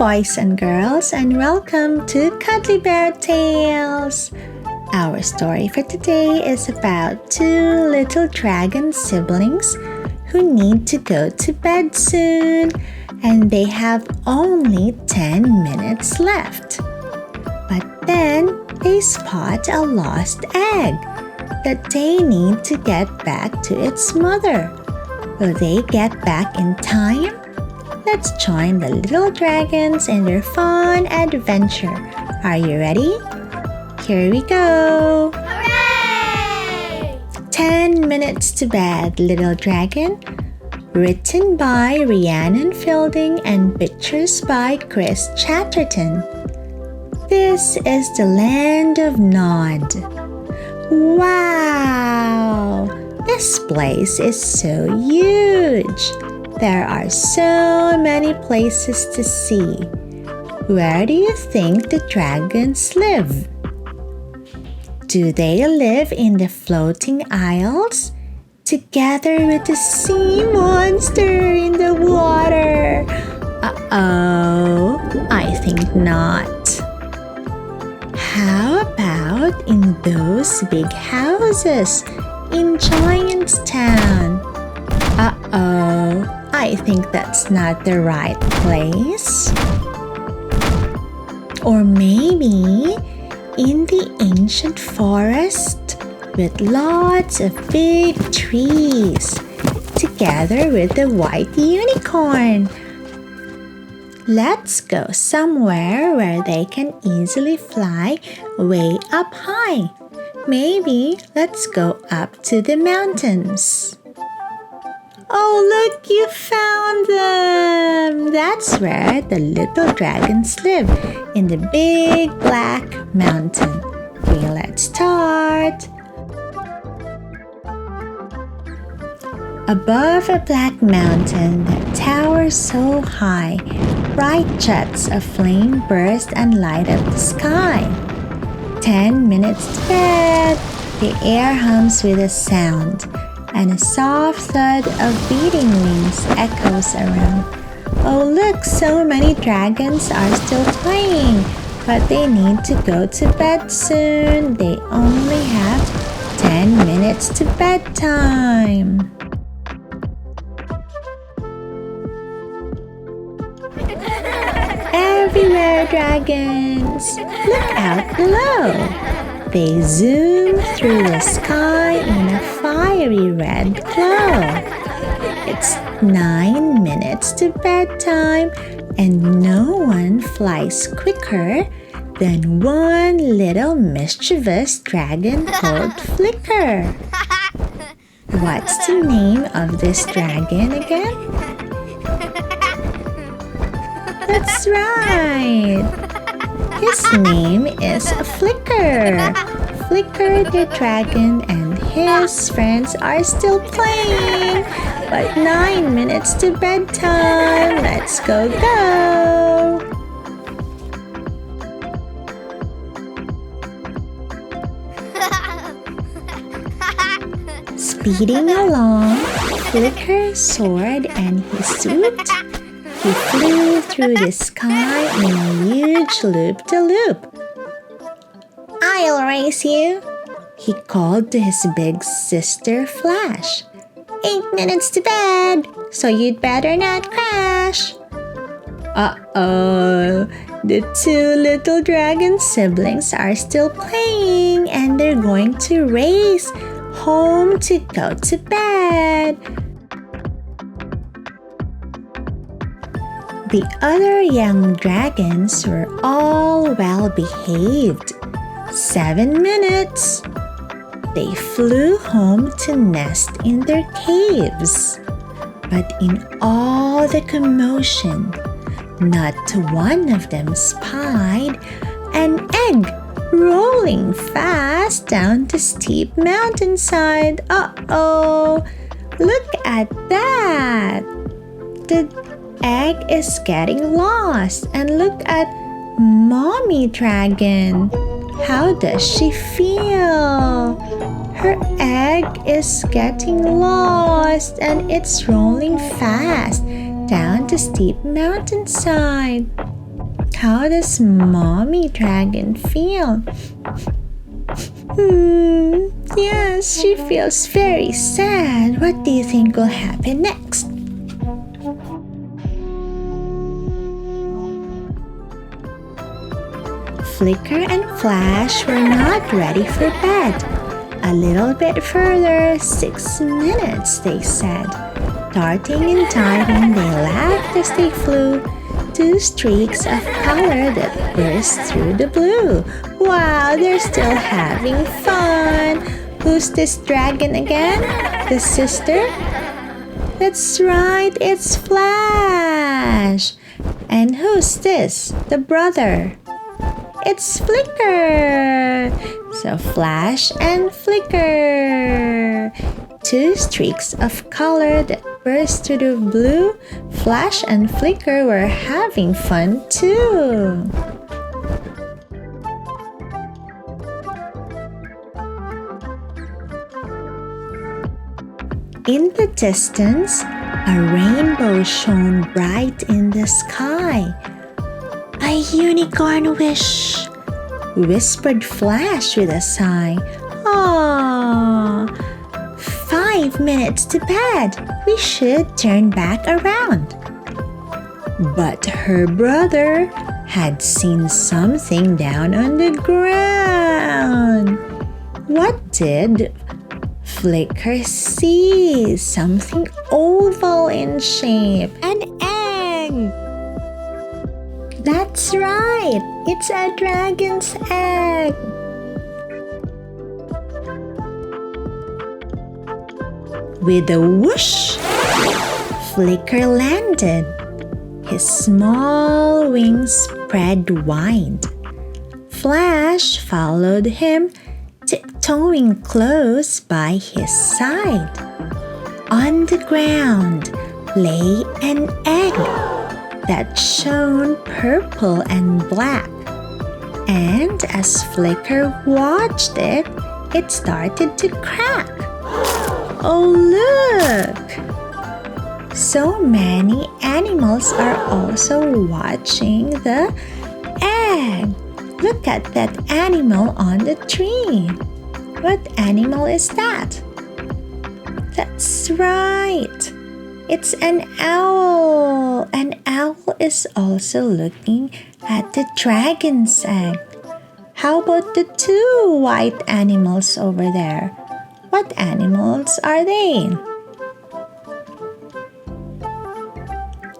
boys and girls, and welcome to Cuddly Bear Tales. Our story for today is about two little dragon siblings who need to go to bed soon, and they have only 10 minutes left. But then they spot a lost egg that they need to get back to its mother. Will they get back in time? Let's join the little dragons in their fun adventure. Are you ready? Here we go! Hooray! 10 Minutes to Bed, Little Dragon. Written by Rhiannon and pictures by Chris Chatterton. This is the land of Nod. Wow! This place is so huge. There are so many places to see. Where do you think the dragons live? Do they live in the floating isles, together with the sea monster in the water? Uh-oh, I think not. How about in those big houses in Giant's Town? Uh-oh, I think that's not the right place. Or maybe in the ancient forest with lots of big trees, together with the white unicorn. Let's go somewhere where they can easily fly way up high. Maybe let's go up to the mountains. Oh, look, you found them! That's where the little dragons live, in the big black mountain. Okay, let's start. Above a black mountain that towers so high, bright jets of flame burst and light up the sky. 10 minutes to bed. The air hums with a sound, and a soft thud of beating wings echoes around. Oh, look, so many dragons are still playing, but they need to go to bed soon. They only have 10 minutes to bedtime. Everywhere, dragons! Look out below! They zoom through the sky in a fiery red glow. It's 9 minutes to bedtime, and no one flies quicker than one little mischievous dragon called Flicker. What's the name of this dragon again? That's right! His name is Flicker. Flicker the dragon and his friends are still playing. But 9 minutes to bedtime. Let's go! Speeding along, Flicker soared and he swooped. He flew through the sky in a huge loop-de-loop. I'll race you, he called to his big sister Flash. 8 minutes to bed, so you'd better not crash. Uh-oh, the two little dragon siblings are still playing, and they're going to race home to go to bed. The other young dragons were all well behaved. 7 minutes. They flew home to nest in their caves. But in all the commotion, not one of them spied an egg rolling fast down the steep mountainside. Uh-oh! Look at that! The egg is getting lost, and look at Mommy Dragon. How does she feel? Her egg is getting lost, and it's rolling fast down the steep mountainside. how does Mommy Dragon feel? Yes, she feels very sad. What do you think will happen next? Flicker and Flash were not ready for bed. A little bit further, 6 minutes, they said. Darting and diving, they laughed as they flew. 2 streaks of color that burst through the blue. Wow, they're still having fun. Who's this dragon again? The sister? That's right, it's Flash. And who's this? The brother. It's Flicker. So Flash and Flicker. 2 streaks of color that burst through the blue. Flash and Flicker were having fun too. In the distance, a rainbow shone bright in the sky. A unicorn wish, whispered Flash with a sigh. Aww, 5 minutes to bed. We should turn back around. But her brother had seen something down on the ground. What did Flicker see? Something oval in shape. An egg! That's right! It's a dragon's egg! With a whoosh, Flicker landed. His small wings spread wide. Flash followed him, tiptoeing close by his side. On the ground lay an egg that shone purple and black. And as Flicker watched it, it started to crack. Oh, look! So many animals are also watching the egg. Look at that animal on the tree. What animal is that? That's right. It's an owl. An owl is also looking at the dragon's egg. How about the 2 white animals over there? What animals are they?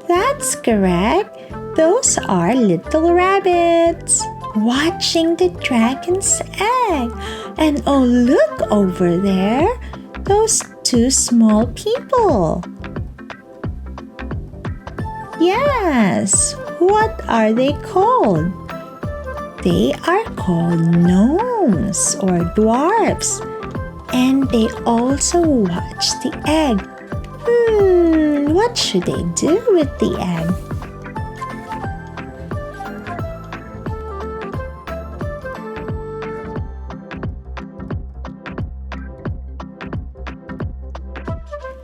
That's correct. Those are little rabbits watching the dragon's egg. And oh, look over there. Those 2 small people. Yes, what are they called? They are called gnomes or dwarfs. And they also watch the egg. What should they do with the egg?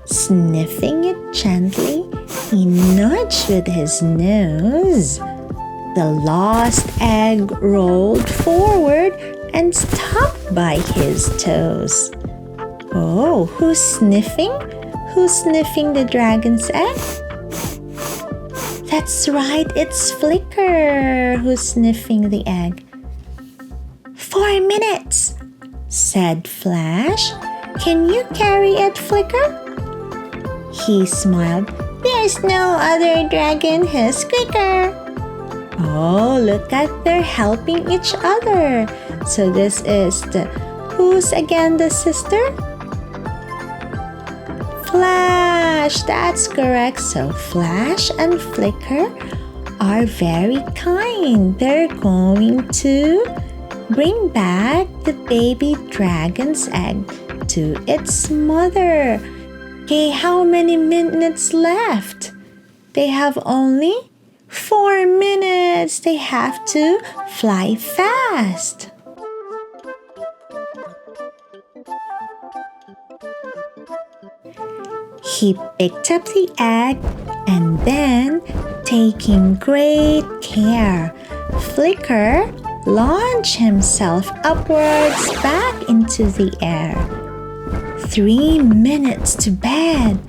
Sniffing it gently, he nudged with his nose. The lost egg rolled forward and stopped by his toes. Oh, who's sniffing? Who's sniffing the dragon's egg? That's right, it's Flicker who's sniffing the egg. 4 minutes, said Flash. Can you carry it, Flicker? He smiled. There's no other dragon who's quicker. Oh, look at they're helping each other. So this is who's again the sister? Flash, that's correct. So Flash and Flicker are very kind. They're going to bring back the baby dragon's egg to its mother. Okay, how many minutes left? They have only 4 minutes. They have to fly fast. He picked up the egg and then, taking great care, Flicker launched himself upwards back into the air. 3 minutes to bed.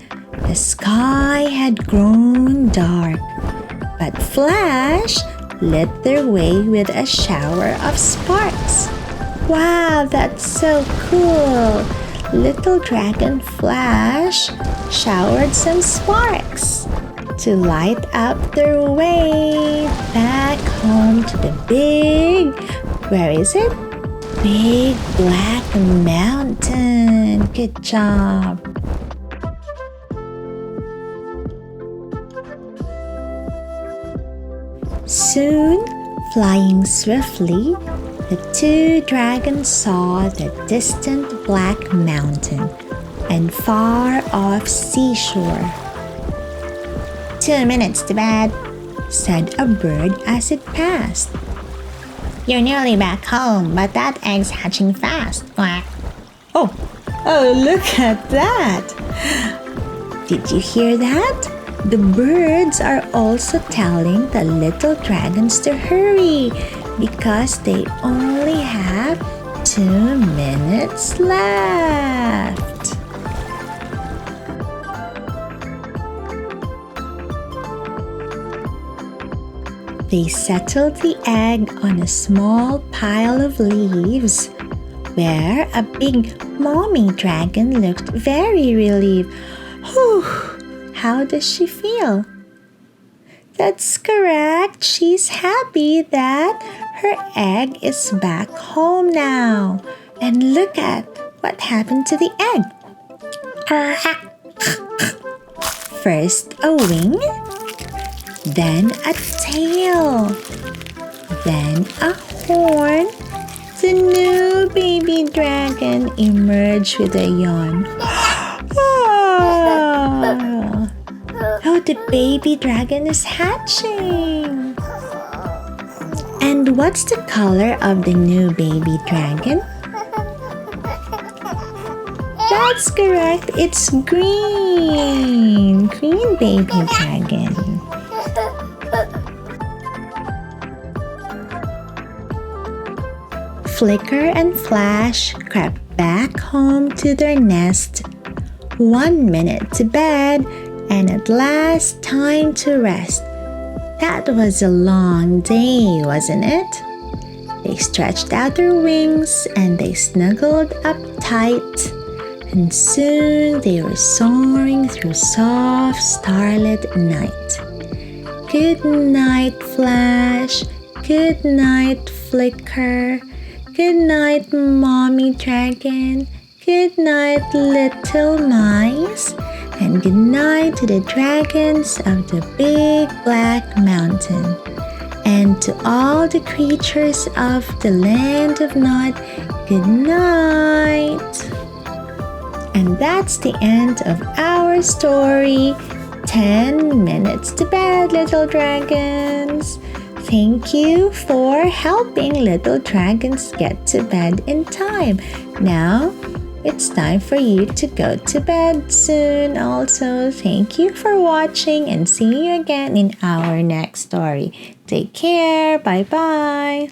The sky had grown dark, but Flash lit their way with a shower of sparks. Wow, that's so cool! Little Dragon Flash showered some sparks to light up their way back home to the where is it? Big black mountain. Good job. Soon, flying swiftly, the two dragons saw the distant black mountain and far off seashore. 2 minutes to bed, said a bird as it passed. You're nearly back home, but that egg's hatching fast. Quack. Oh, look at that! Did you hear that? The birds are also telling the little dragons to hurry because they only have 2 minutes left. They settled the egg on a small pile of leaves where a big mommy dragon looked very relieved. Whew! How does she feel? That's correct. She's happy that her egg is back home now. And look at what happened to the egg. First a wing, then a tail, then a horn. The new baby dragon emerged with a yawn. Oh, the baby dragon is hatching. And what's the color of the new baby dragon? That's correct. It's green. Green baby dragon. Flicker and Flash crept back home to their nest. 1 minute to bed, and at last time to rest. That was a long day, wasn't it? They stretched out their wings and they snuggled up tight. And soon they were soaring through soft starlit night. Good night, Flash. Good night, Flicker. Good night, Mommy Dragon. Good night, little mice. And good night to the dragons of the big black mountain. And to all the creatures of the land of Nod, good night. And that's the end of our story. 10 minutes to bed, little dragons. Thank you for helping little dragons get to bed in time. Now, it's time for you to go to bed soon. Also, thank you for watching and see you again in our next story. Take care. Bye-bye.